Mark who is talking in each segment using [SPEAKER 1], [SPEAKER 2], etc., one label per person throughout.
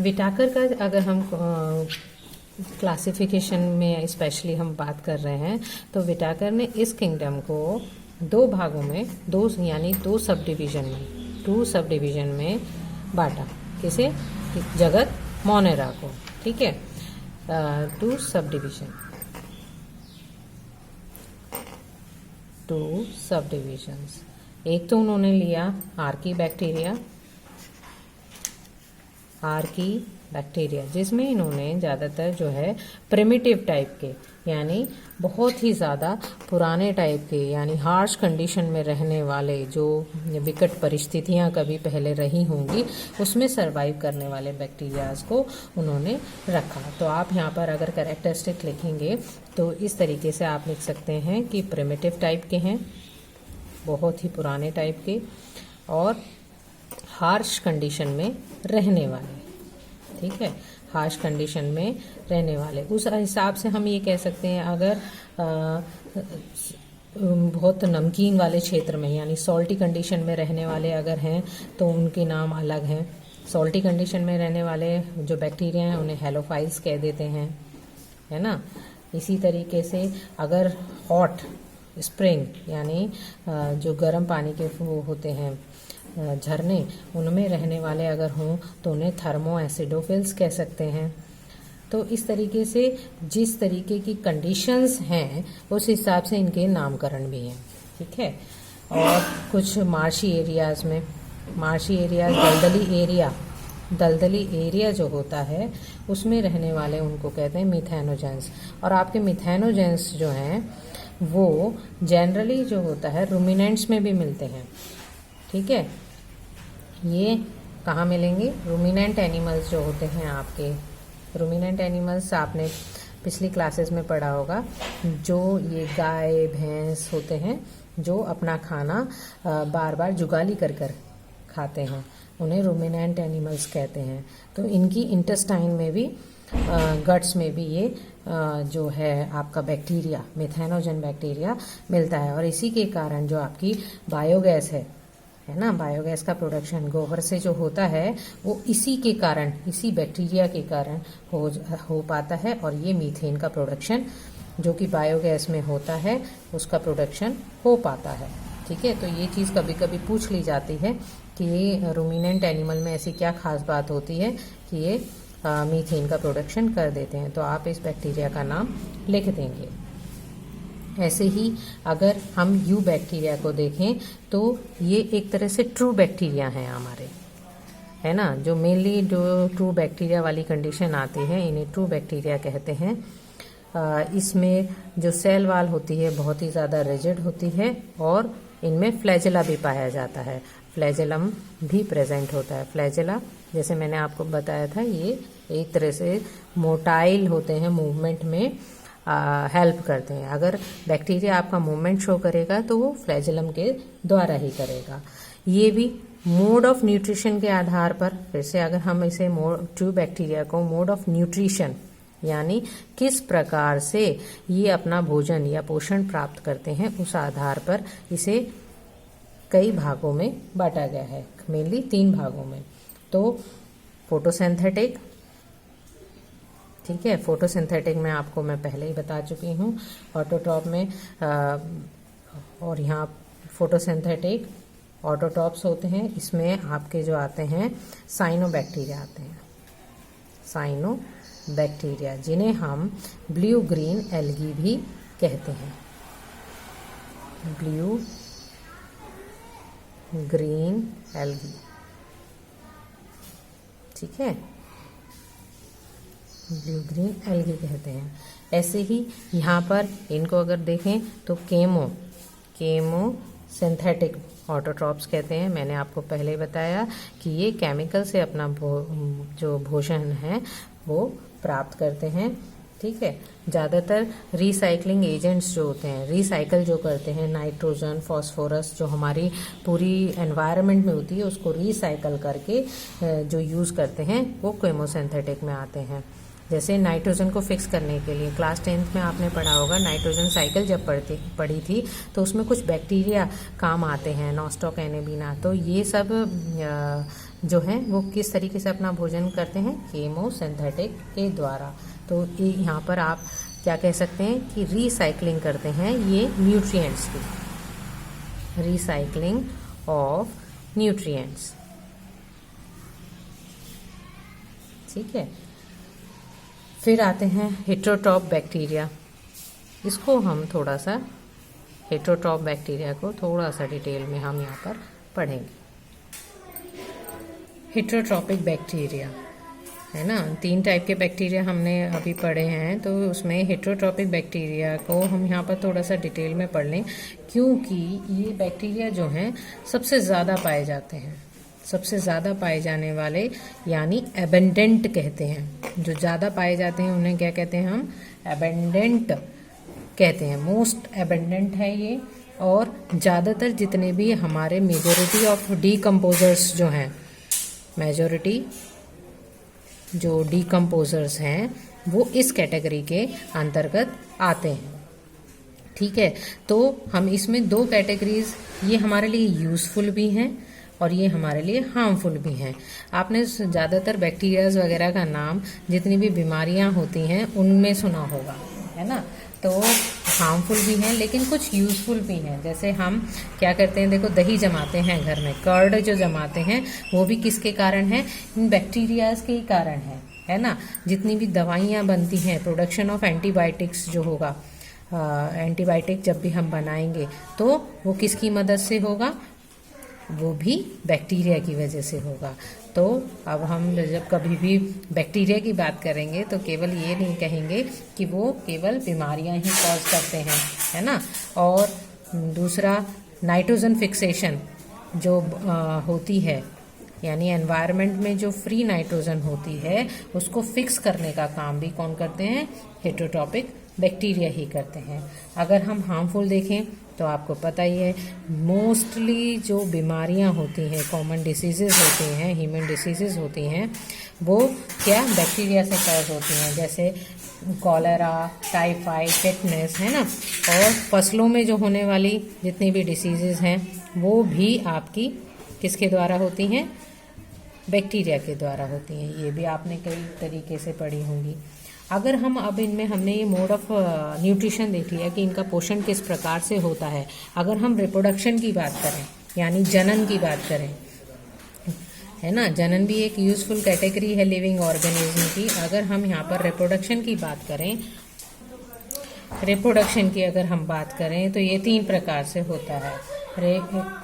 [SPEAKER 1] Whittaker का अगर हम क्लासिफिकेशन में स्पेशली हम बात कर रहे हैं तो विटाकर ने इस किंगडम को दो भागों में, दो सब डिवीजन में बांटा। किसे? जगत मोनेरा को। ठीक है, 2 सब डिविजन्स। एक तो उन्होंने लिया आर्की बैक्टीरिया, जिसमें इन्होंने ज़्यादातर जो है प्रिमिटिव टाइप के, यानी बहुत ही ज़्यादा पुराने टाइप के, यानी हार्श कंडीशन में रहने वाले, जो विकट परिस्थितियां कभी पहले रही होंगी उसमें सरवाइव करने वाले बैक्टीरियाज को उन्होंने रखा। तो आप यहाँ पर अगर कैरेक्टरिस्टिक लिखेंगे तो इस तरीके से आप लिख सकते हैं कि प्रिमिटिव टाइप के हैं, बहुत ही पुराने टाइप के, और हार्श कंडीशन में रहने वाले। ठीक है, हार्श कंडीशन में रहने वाले। उस हिसाब से हम ये कह सकते हैं, अगर बहुत नमकीन वाले क्षेत्र में, यानी सॉल्टी कंडीशन में रहने वाले अगर हैं तो उनके नाम अलग हैं। सॉल्टी कंडीशन में रहने वाले जो बैक्टीरिया हैं उन्हें हेलोफाइल्स कह देते हैं, है ना। इसी तरीके से अगर हॉट स्प्रिंग, यानी जो गर्म पानी के वो होते हैं झरने, उनमें रहने वाले अगर हों तो उन्हें थर्मो एसिडोफिल्स कह सकते हैं। तो इस तरीके से जिस तरीके की कंडीशंस हैं उस हिसाब से इनके नामकरण भी हैं। ठीक है, और कुछ मार्शी एरियाज में, दलदली एरिया जो होता है उसमें रहने वाले उनको कहते हैं मिथेनोजेंस। और आपके मिथेनोजेंस जो हैं वो जनरली जो होता है रूमिनेंट्स में भी मिलते हैं। ठीक है, ये कहाँ मिलेंगे? रूमिनेंट एनिमल्स जो होते हैं आपके, रूमिनेंट एनिमल्स आपने पिछली क्लासेस में पढ़ा होगा, जो ये गाय भैंस होते हैं जो अपना खाना बार बार जुगाली कर कर खाते हैं, उन्हें रूमिनेंट एनिमल्स कहते हैं। तो इनकी इंटेस्टाइन में भी, गट्स में भी ये जो है आपका बैक्टीरिया, मिथेनोजन बैक्टीरिया मिलता है। और इसी के कारण जो आपकी बायोगैस है ना, बायोगैस का प्रोडक्शन गोबर से जो होता है वो इसी के कारण, इसी बैक्टीरिया के कारण हो पाता है। और ये मीथेन का प्रोडक्शन जो कि बायोगैस में होता है उसका प्रोडक्शन हो पाता है। ठीक है, तो ये चीज़ कभी कभी पूछ ली जाती है कि ये रूमिनेंट एनिमल में ऐसी क्या खास बात होती है कि ये मीथेन का प्रोडक्शन कर देते हैं। तो आप इस बैक्टीरिया का नाम लिख देंगे। ऐसे ही अगर हम यू बैक्टीरिया को देखें तो ये एक तरह से ट्रू बैक्टीरिया हैं हमारे, है ना। जो मेनली जो ट्रू बैक्टीरिया वाली कंडीशन आती है इन्हें ट्रू बैक्टीरिया कहते हैं। इसमें जो सेल वाल होती है बहुत ही ज़्यादा रिजिड होती है और इनमें फ्लैजेला भी पाया जाता है, फ्लैजेलम भी प्रेजेंट होता है। फ्लैजेला जैसे मैंने आपको बताया था, ये एक तरह से मोटाइल होते हैं, मूवमेंट में हेल्प करते हैं। अगर बैक्टीरिया आपका मूवमेंट शो करेगा तो वो फ्लैजेलम के द्वारा ही करेगा। ये भी मोड ऑफ न्यूट्रिशन के आधार पर, फिर से अगर हम इसे ट्रू बैक्टीरिया को मोड ऑफ न्यूट्रिशन, यानी किस प्रकार से ये अपना भोजन या पोषण प्राप्त करते हैं, उस आधार पर इसे कई भागों में बांटा गया है, मेनली 3 भागों में। तो फोटोसिंथेटिक, ठीक है, फोटोसिंथेटिक में आपको मैं पहले ही बता चुकी हूँ, ऑटोट्रॉप में और यहाँ फोटोसिंथेटिक ऑटोट्रॉप्स होते हैं। इसमें आपके जो आते हैं साइनोबैक्टीरिया आते हैं, साइनोबैक्टीरिया, जिन्हें हम ब्लू ग्रीन एल्गी भी कहते हैं, ब्लू ग्रीन एल्गी। ठीक है, ब्लू ग्रीन एल्गी कहते हैं। ऐसे ही यहाँ पर इनको अगर देखें तो केमो सिंथेटिक ऑटोट्रॉप्स कहते हैं। मैंने आपको पहले बताया कि ये केमिकल से अपना जो भोजन है वो प्राप्त करते हैं। ठीक है, ज़्यादातर रिसाइकलिंग एजेंट्स जो होते हैं, रिसाइकल जो करते हैं, नाइट्रोजन, फॉस्फोरस, जो हमारी पूरी एनवायरनमेंट में होती है उसको रिसाइकल करके जो यूज़ करते हैं वो केमोसिंथेटिक में आते हैं। जैसे नाइट्रोजन को फिक्स करने के लिए क्लास 10th में आपने पढ़ा होगा, नाइट्रोजन साइकिल जब पढ़ी थी तो उसमें कुछ बैक्टीरिया काम आते हैं, नॉस्टॉक एनेबिना। तो ये सब जो हैं वो किस तरीके से अपना भोजन करते हैं, केमोसिंथेटिक के द्वारा। तो यहाँ पर आप क्या कह सकते हैं कि रिसाइकलिंग करते हैं ये न्यूट्रिएंट्स की, रिसाइकलिंग ऑफ न्यूट्रिएंट्स। ठीक है, फिर आते हैं हेटेरोट्रॉप बैक्टीरिया। इसको हम थोड़ा सा, हेटेरोट्रॉप बैक्टीरिया को थोड़ा सा डिटेल में हम यहाँ पर पढ़ेंगे। हेटेरोट्रॉपिक बैक्टीरिया है ना, 3 टाइप के बैक्टीरिया हमने अभी पढ़े हैं, तो उसमें हेटेरोट्रॉपिक बैक्टीरिया को हम यहाँ पर थोड़ा सा डिटेल में पढ़ लें, क्योंकि ये बैक्टीरिया जो हैं सबसे ज़्यादा पाए जाते हैं। सबसे ज़्यादा पाए जाने वाले यानी एबेंडेंट कहते हैं, जो ज़्यादा पाए जाते हैं उन्हें क्या कहते हैं हम, एबेंडेंट कहते हैं। मोस्ट एबेंडेंट है ये, और ज़्यादातर जितने भी हमारे मेजॉरिटी ऑफ डीकम्पोजर्स जो हैं, मेजॉरिटी जो डीकम्पोजर्स हैं वो इस कैटेगरी के अंतर्गत आते हैं। ठीक है, तो हम इसमें 2 कैटेगरीज, ये हमारे लिए यूज़फुल भी हैं और ये हमारे लिए हार्मफुल भी हैं। आपने ज़्यादातर बैक्टीरियाज वगैरह का नाम जितनी भी बीमारियां होती हैं उनमें सुना होगा, है ना। तो हार्मफुल भी हैं लेकिन कुछ यूज़फुल भी हैं। जैसे हम क्या करते हैं, देखो दही जमाते हैं घर में, कर्ड जो जमाते हैं वो भी किसके कारण है, इन बैक्टीरियाज के ही कारण है ना। जितनी भी दवाइयाँ बनती हैं, प्रोडक्शन ऑफ एंटीबायोटिक्स जो होगा, एंटीबायोटिक जब भी हम बनाएंगे तो वो किसकी मदद से होगा, वो भी बैक्टीरिया की वजह से होगा। तो अब हम जब कभी भी बैक्टीरिया की बात करेंगे तो केवल ये नहीं कहेंगे कि वो केवल बीमारियां ही कॉज करते हैं, है ना। और दूसरा, नाइट्रोजन फिक्सेशन जो होती है, यानी एनवायरनमेंट में जो फ्री नाइट्रोजन होती है उसको फिक्स करने का काम भी कौन करते हैं, हेटेरोट्रॉपिक बैक्टीरिया ही करते हैं। अगर हम हार्मफुल देखें तो आपको पता ही है, मोस्टली जो बीमारियां होती हैं, कॉमन डिसीजेज होती हैं, ह्यूमन डिसीजेज होती हैं, वो क्या बैक्टीरिया से कॉज होती हैं, जैसे कॉलेरा, टाइफाइड, टिटनेस, है ना। और फसलों में जो होने वाली जितनी भी डिसीजेज हैं वो भी आपकी किसके द्वारा होती हैं, बैक्टीरिया के द्वारा होती हैं। ये भी आपने कई तरीके से पढ़ी होंगी। अगर हम अब इनमें, हमने ये मोड ऑफ न्यूट्रिशन देख लिया कि इनका पोषण किस प्रकार से होता है। अगर हम रिप्रोडक्शन की बात करें, यानी जनन की बात करें, है ना, जनन भी एक यूजफुल कैटेगरी है लिविंग ऑर्गेनिज्म की। अगर हम यहाँ पर रिप्रोडक्शन की बात करें, रिप्रोडक्शन की अगर हम बात करें तो ये 3 प्रकार से होता है।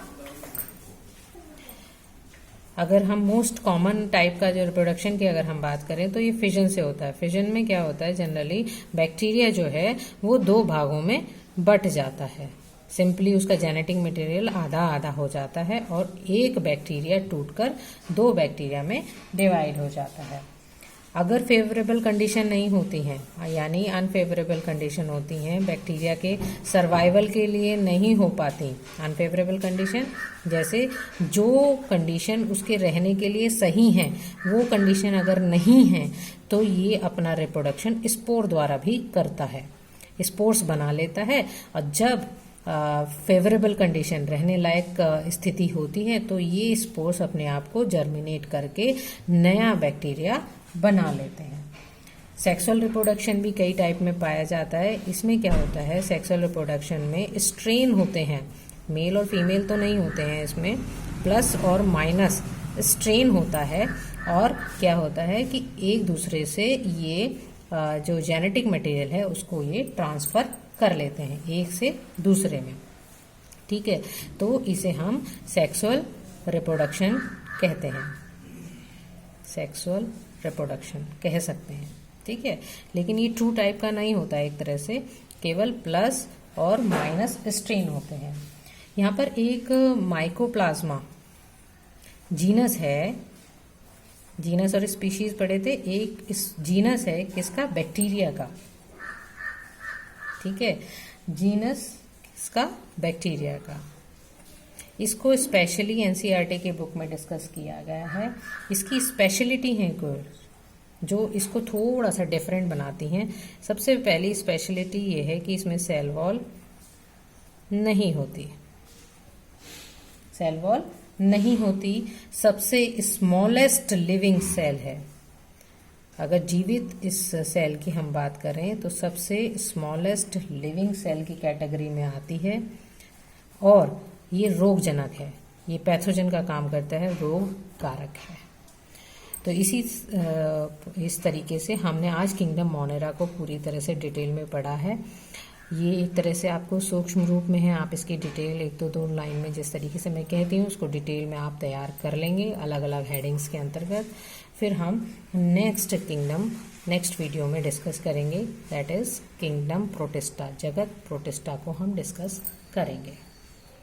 [SPEAKER 1] अगर हम मोस्ट कॉमन टाइप का जो रिप्रोडक्शन की अगर हम बात करें तो ये फिजन से होता है। फिजन में क्या होता है, जनरली बैक्टीरिया जो है वो 2 भागों में बट जाता है। सिंपली उसका जेनेटिक मटेरियल आधा आधा हो जाता है और एक बैक्टीरिया टूटकर 2 बैक्टीरिया में डिवाइड हो जाता है। अगर फेवरेबल कंडीशन नहीं होती हैं, यानी अनफेवरेबल कंडीशन होती हैं, बैक्टीरिया के सर्वाइवल के लिए नहीं हो पाती अनफेवरेबल कंडीशन, जैसे जो कंडीशन उसके रहने के लिए सही है वो कंडीशन अगर नहीं है तो ये अपना रिप्रोडक्शन स्पोर द्वारा भी करता है, स्पोर्स बना लेता है। और जब फेवरेबल कंडीशन, रहने लायक स्थिति होती है तो ये स्पोर्स अपने आप को जर्मिनेट करके नया बैक्टीरिया बना लेते हैं। सेक्सुअल रिप्रोडक्शन भी कई टाइप में पाया जाता है। इसमें क्या होता है, सेक्सुअल रिप्रोडक्शन में स्ट्रेन होते हैं, मेल और फीमेल तो नहीं होते हैं, इसमें प्लस और माइनस स्ट्रेन होता है। और क्या होता है कि एक दूसरे से ये जो जेनेटिक मटेरियल है उसको ये ट्रांसफ़र कर लेते हैं एक से दूसरे में। ठीक है, तो इसे हम सेक्सुअल रिप्रोडक्शन कहते हैं, सेक्सुअल रिप्रोडक्शन कह सकते हैं। ठीक है, लेकिन ये ट्रू टाइप का नहीं होता है, एक तरह से केवल प्लस और माइनस स्ट्रेन होते हैं। यहाँ पर एक माइकोप्लाज्मा जीनस है, जीनस और स्पीशीज पढ़े थे, एक इस जीनस है किसका, बैक्टीरिया का। ठीक है, जीनस किसका, बैक्टीरिया का। इसको स्पेशली एनसीईआरटी के बुक में डिस्कस किया गया है। इसकी स्पेशलिटी है कोई जो इसको थोड़ा सा डिफरेंट बनाती हैं। सबसे पहली स्पेशलिटी ये है कि इसमें सेल वॉल नहीं होती, सेल वॉल नहीं होती, सबसे स्मॉलेस्ट लिविंग सेल है। अगर जीवित इस सेल की हम बात करें तो सबसे स्मॉलेस्ट लिविंग सेल की कैटेगरी में आती है, और ये रोगजनक है, ये पैथोजन का काम करता है, रोग कारक है। तो इस तरीके से हमने आज किंगडम मोनेरा को पूरी तरह से डिटेल में पढ़ा है। ये एक तरह से आपको सूक्ष्म रूप में है, आप इसकी डिटेल एक तो 2 लाइन में जिस तरीके से मैं कहती हूँ उसको डिटेल में आप तैयार कर लेंगे अलग अलग हेडिंग्स के अंतर्गत। फिर हम नेक्स्ट वीडियो में डिस्कस करेंगे, दैट इज़ किंगडम प्रोटिस्टा, जगत प्रोटिस्टा को हम डिस्कस करेंगे।